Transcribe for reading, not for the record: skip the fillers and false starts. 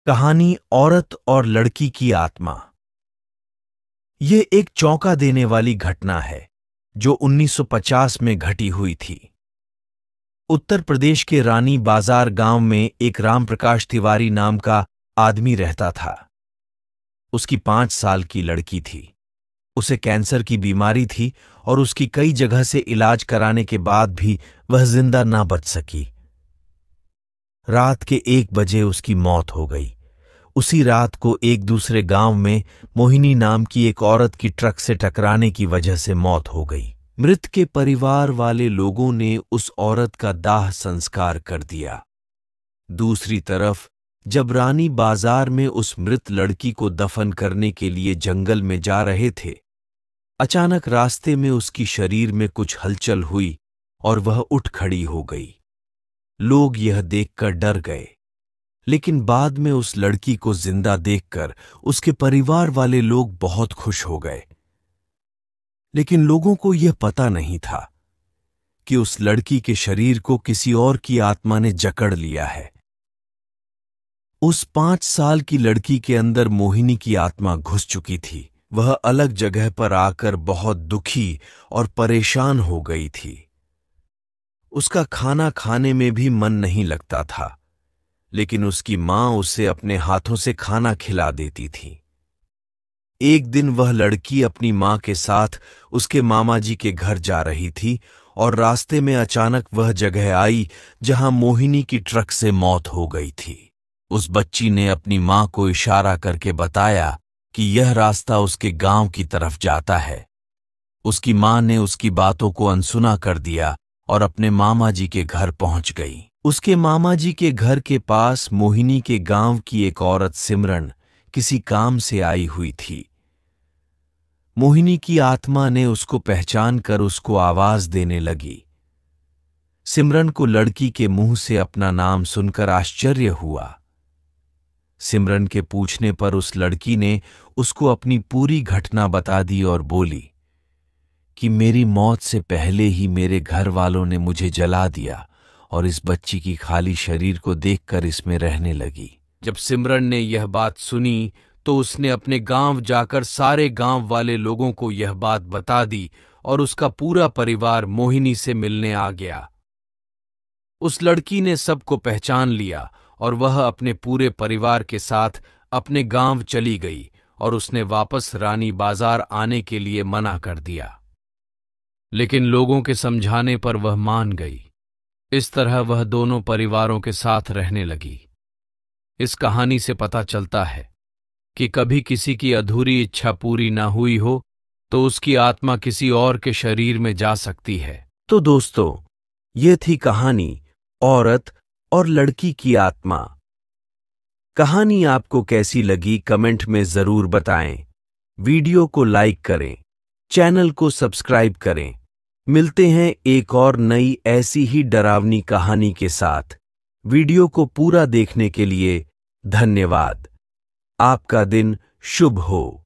कहानी औरत और लड़की की आत्मा। यह एक चौंका देने वाली घटना है जो 1950 में घटी हुई थी। उत्तर प्रदेश के रानी बाजार गांव में एक राम प्रकाश तिवारी नाम का आदमी रहता था। उसकी 5 साल की लड़की थी। उसे कैंसर की बीमारी थी और उसकी कई जगह से इलाज कराने के बाद भी वह जिंदा ना बच सकी। रात के 1 बजे उसकी मौत हो गई। उसी रात को एक दूसरे गांव में मोहिनी नाम की एक औरत की ट्रक से टकराने की वजह से मौत हो गई। मृत के परिवार वाले लोगों ने उस औरत का दाह संस्कार कर दिया। दूसरी तरफ जब रानी बाजार में उस मृत लड़की को दफन करने के लिए जंगल में जा रहे थे, अचानक रास्ते में उसकी शरीर में कुछ हलचल हुई और वह उठ खड़ी हो गई। लोग यह देखकर डर गए, लेकिन बाद में उस लड़की को जिंदा देखकर उसके परिवार वाले लोग बहुत खुश हो गए। लेकिन लोगों को यह पता नहीं था कि उस लड़की के शरीर को किसी और की आत्मा ने जकड़ लिया है। उस 5 साल की लड़की के अंदर मोहिनी की आत्मा घुस चुकी थी। वह अलग जगह पर आकर बहुत दुखी और परेशान हो गई थी। उसका खाना खाने में भी मन नहीं लगता था, लेकिन उसकी मां उसे अपने हाथों से खाना खिला देती थी। एक दिन वह लड़की अपनी मां के साथ उसके मामा जी के घर जा रही थी और रास्ते में अचानक वह जगह आई जहां मोहिनी की ट्रक से मौत हो गई थी। उस बच्ची ने अपनी मां को इशारा करके बताया कि यह रास्ता उसके गांव की तरफ जाता है। उसकी मां ने उसकी बातों को अनसुना कर दिया और अपने मामा जी के घर पहुंच गई। उसके मामा जी के घर के पास मोहिनी के गांव की एक औरत सिमरन किसी काम से आई हुई थी। मोहिनी की आत्मा ने उसको पहचान कर उसको आवाज देने लगी। सिमरन को लड़की के मुंह से अपना नाम सुनकर आश्चर्य हुआ। सिमरन के पूछने पर उस लड़की ने उसको अपनी पूरी घटना बता दी और बोली कि मेरी मौत से पहले ही मेरे घर वालों ने मुझे जला दिया और इस बच्ची की खाली शरीर को देखकर इसमें रहने लगी। जब सिमरन ने यह बात सुनी तो उसने अपने गांव जाकर सारे गांव वाले लोगों को यह बात बता दी और उसका पूरा परिवार मोहिनी से मिलने आ गया। उस लड़की ने सबको पहचान लिया और वह अपने पूरे परिवार के साथ अपने गांव चली गई और उसने वापस रानी बाजार आने के लिए मना कर दिया। लेकिन लोगों के समझाने पर वह मान गई। इस तरह वह दोनों परिवारों के साथ रहने लगी। इस कहानी से पता चलता है कि कभी किसी की अधूरी इच्छा पूरी ना हुई हो तो उसकी आत्मा किसी और के शरीर में जा सकती है। तो दोस्तों, ये थी कहानी औरत और लड़की की आत्मा। कहानी आपको कैसी लगी कमेंट में जरूर बताएं। वीडियो को लाइक करें, चैनल को सब्सक्राइब करें। मिलते हैं एक और नई ऐसी ही डरावनी कहानी के साथ। वीडियो को पूरा देखने के लिए धन्यवाद। आपका दिन शुभ हो।